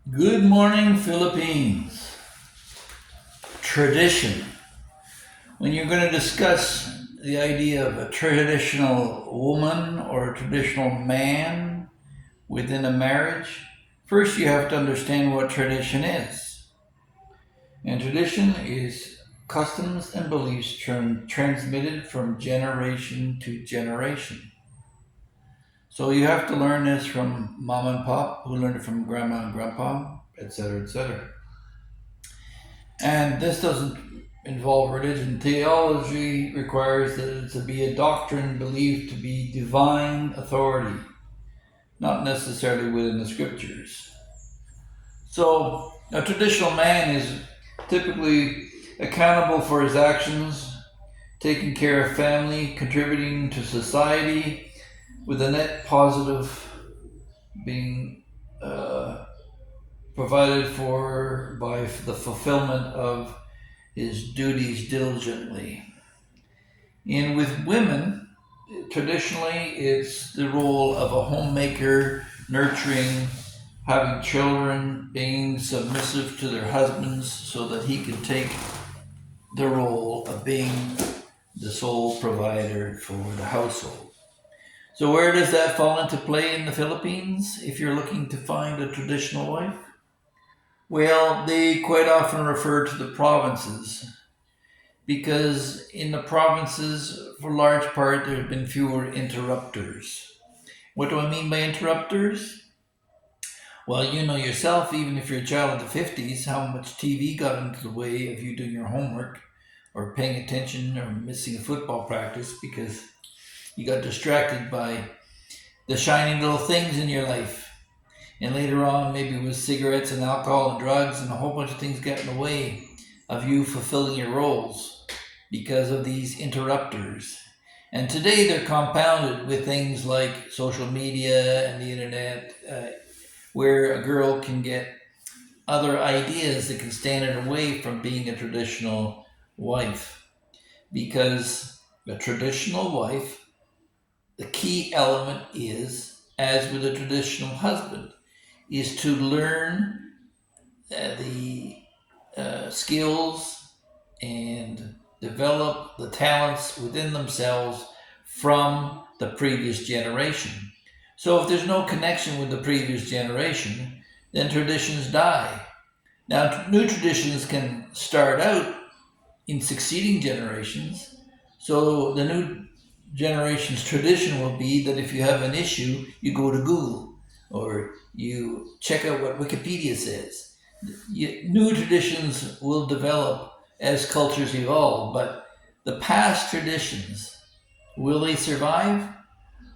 Good morning, Philippines. Tradition. When you're going to discuss the idea of a traditional woman or a traditional man within a marriage, first you have to understand what tradition is. And tradition is customs and beliefs transmitted from generation to generation. So you have to learn this from mom and pop, who learned it from grandma and grandpa, etc., etc. And this doesn't involve religion. Theology requires that it to be a doctrine believed to be divine authority, not necessarily within the scriptures. So, a traditional man is typically accountable for his actions, taking care of family, contributing to society, with a net positive being provided for by the fulfillment of his duties diligently. And with women, traditionally, it's the role of a homemaker, nurturing, having children, being submissive to their husbands so that he can take the role of being the sole provider for the household. So, where does that fall into play in the Philippines if you're looking to find a traditional wife? Well, they quite often refer to the provinces because in the provinces, for large part, there have been fewer interrupters. What do I mean by interrupters? Well, you know yourself, even if you're a child of the 50s, how much TV got into the way of you doing your homework or paying attention or missing a football practice because you got distracted by the shiny little things in your life. And later on, maybe it was cigarettes and alcohol and drugs and a whole bunch of things got in the way of you fulfilling your roles because of these interrupters. And today they're compounded with things like social media and the internet, where a girl can get other ideas that can stand in her way from being a traditional wife. Because a traditional wife, the key element is, as with a traditional husband, is to learn the skills and develop the talents within themselves from the previous generation. So if there's no connection with the previous generation, then traditions die. Now, new traditions can start out in succeeding generations. So the new generation's tradition will be that if you have an issue, you go to Google or you check out what Wikipedia says. New traditions will develop as cultures evolve, but the past traditions, will they survive?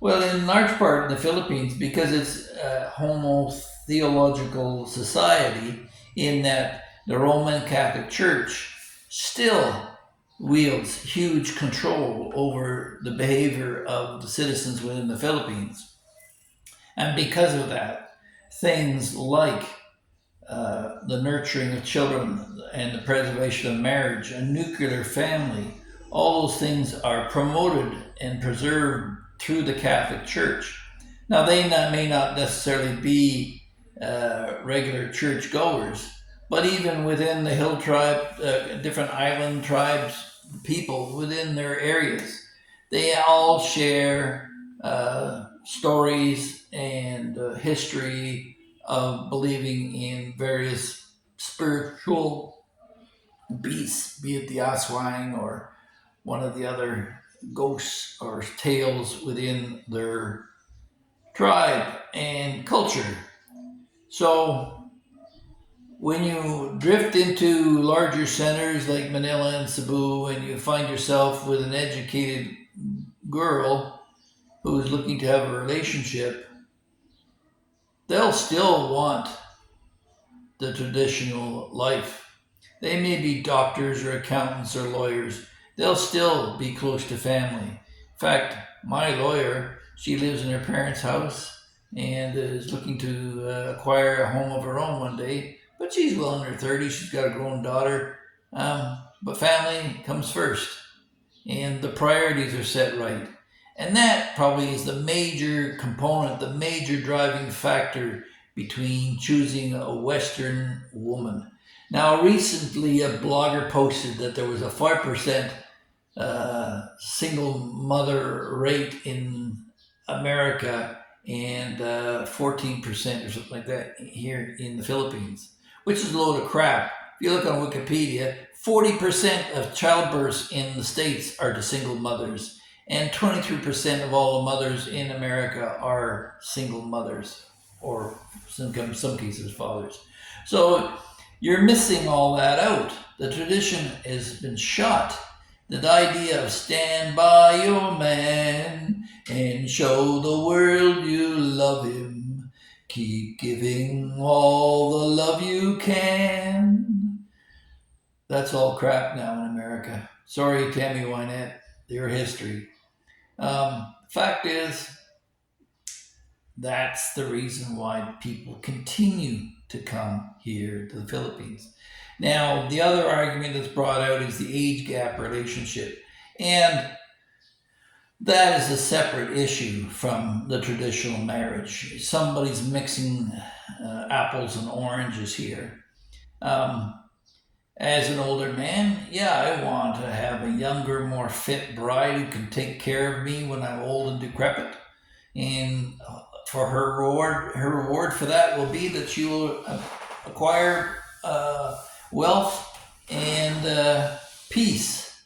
Well, in large part in the Philippines, because it's a homo-theological society, in that the Roman Catholic Church still wields huge control over the behavior of the citizens within the Philippines. And because of that, things like the nurturing of children and the preservation of marriage, a nuclear family, all those things are promoted and preserved through the Catholic Church. Now, may not necessarily be regular church goers, but even within the hill tribe, different island tribes, people within their areas, they all share stories and history of believing in various spiritual beasts, be it the Aswang or one of the other ghosts or tales within their tribe and culture. So when you drift into larger centers like Manila and Cebu and you find yourself with an educated girl who's looking to have a relationship, they'll still want the traditional life. They may be doctors or accountants or lawyers. They'll still be close to family. In fact, my lawyer, she lives in her parents' house and is looking to acquire a home of her own one day. But she's well in her 30s. She's got a grown daughter. But family comes first. And the priorities are set right. And that probably is the major component, the major driving factor between choosing a Western woman. Now, recently, a blogger posted that there was a 5% single mother rate in America and 14% or something like that here in the Philippines, which is a load of crap. If you look on Wikipedia, 40% of childbirths in the States are to single mothers, and 23% of all the mothers in America are single mothers, or in some cases, fathers. So you're missing all that out. The tradition has been shot. The idea of stand by your man and show the world you love him. Keep giving all the love you can. That's all crap now in America. Sorry, Tammy Wynette, your history. Fact is, that's the reason why people continue to come here to the Philippines. Now, the other argument that's brought out is the age gap relationship. And that is a separate issue from the traditional marriage. Somebody's mixing apples and oranges here. Um, as an older man, yeah, I want to have a younger, more fit bride who can take care of me when I'm old and decrepit. And for her reward for that will be that she will acquire wealth and peace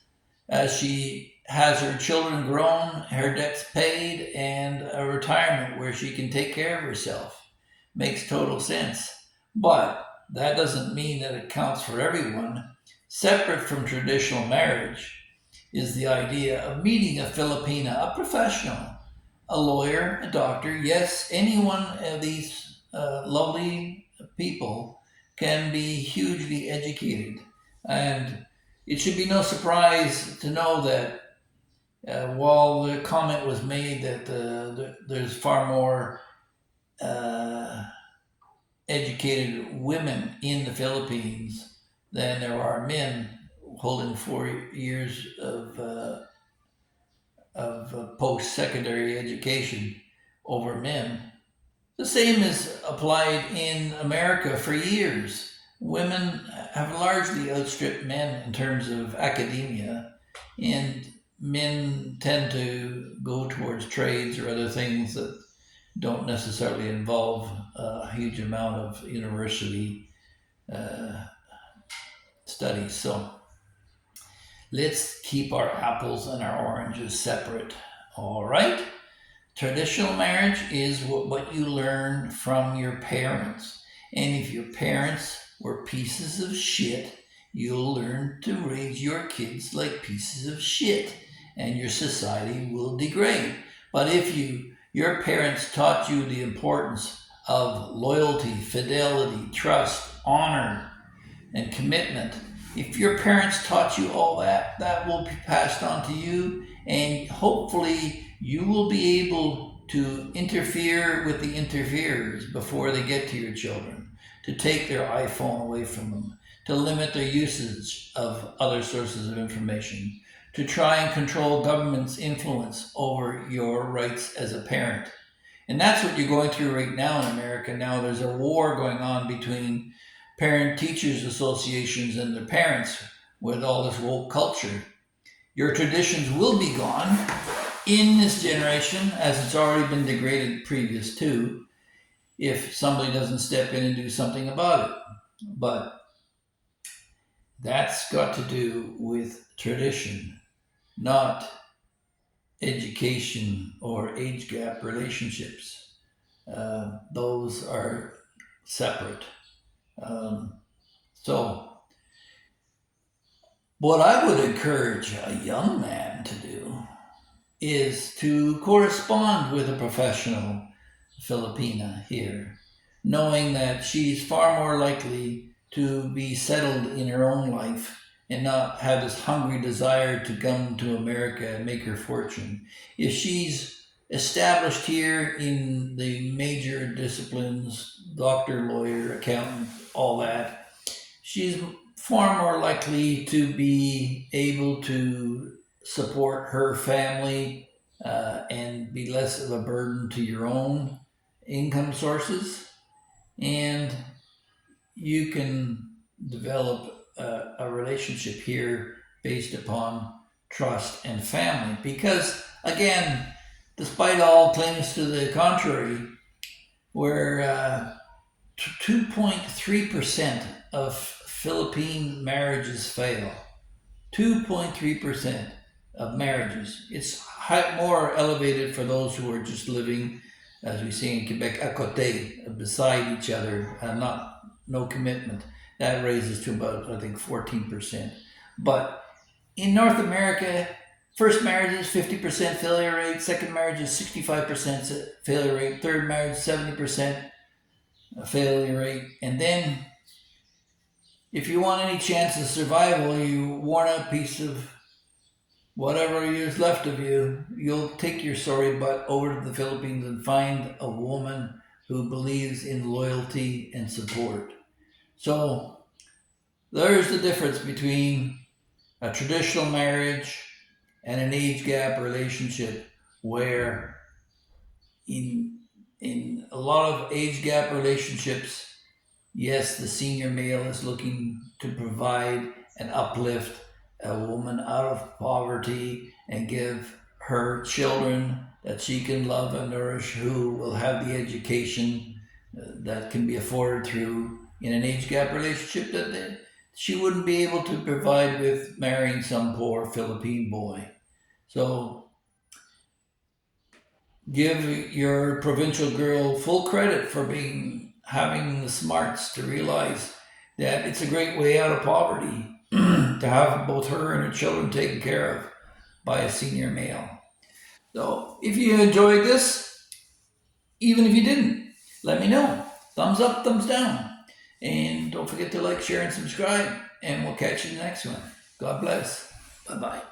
as she has her children grown, her debts paid, and a retirement where she can take care of herself. Makes total sense. But that doesn't mean that it counts for everyone. Separate from traditional marriage is the idea of meeting a Filipina, a professional, a lawyer, a doctor. Yes, any one of these lovely people can be hugely educated. And it should be no surprise to know that while the comment was made that there's far more uh, educated women in the Philippines than there are men holding 4 years of post-secondary education over men. The same is applied in America for years. Women have largely outstripped men in terms of academia, and men tend to go towards trades or other things that don't necessarily involve a huge amount of university uh, studies. So let's keep our apples and our oranges separate. All right? Traditional marriage is what you learn from your parents. And if your parents were pieces of shit, you'll learn to raise your kids like pieces of shit, and your society will degrade. But if your parents taught you the importance of loyalty, fidelity, trust, honor, and commitment, if your parents taught you all that, that will be passed on to you, and hopefully you will be able to interfere with the interferers before they get to your children, to take their iPhone away from them, to limit their usage of other sources of information, to try and control government's influence over your rights as a parent. And that's what you're going through right now in America. Now there's a war going on between parent teachers associations and their parents with all this woke culture. Your traditions will be gone in this generation, as it's already been degraded previous to, if somebody doesn't step in and do something about it. But that's got to do with tradition, not education or age gap relationships. Those are separate. So, what I would encourage a young man to do is to correspond with a professional Filipina here, knowing that she's far more likely to be settled in her own life and not have this hungry desire to come to America and make her fortune. If she's established here in the major disciplines, doctor, lawyer, accountant, all that, she's far more likely to be able to support her family and be less of a burden to your own income sources. and you can develop a relationship here based upon trust and family. Because, again, despite all claims to the contrary, where 2.3% of Philippine marriages fail. 2.3% of marriages. It's more elevated for those who are just living, as we say in Quebec, à côté, beside each other, not no commitment. That raises to about, I think, 14%. But in North America, first marriage is 50% failure rate, second marriage is 65% failure rate, third marriage 70% failure rate, and then if you want any chance of survival, you worn out piece of whatever is left of you, you'll take your sorry butt over to the Philippines and find a woman who believes in loyalty and support. So there's the difference between a traditional marriage and an age gap relationship, where in a lot of age gap relationships, yes, the senior male is looking to provide and uplift a woman out of poverty and give her children that she can love and nourish, who will have the education that can be afforded through in an age gap relationship that she wouldn't be able to provide with marrying some poor Philippine boy. So give your provincial girl full credit for having the smarts to realize that it's a great way out of poverty to have both her and her children taken care of by a senior male. So if you enjoyed this, even if you didn't, let me know. Thumbs up, thumbs down. And don't forget to like, share, and subscribe. And we'll catch you in the next one. God bless. Bye bye.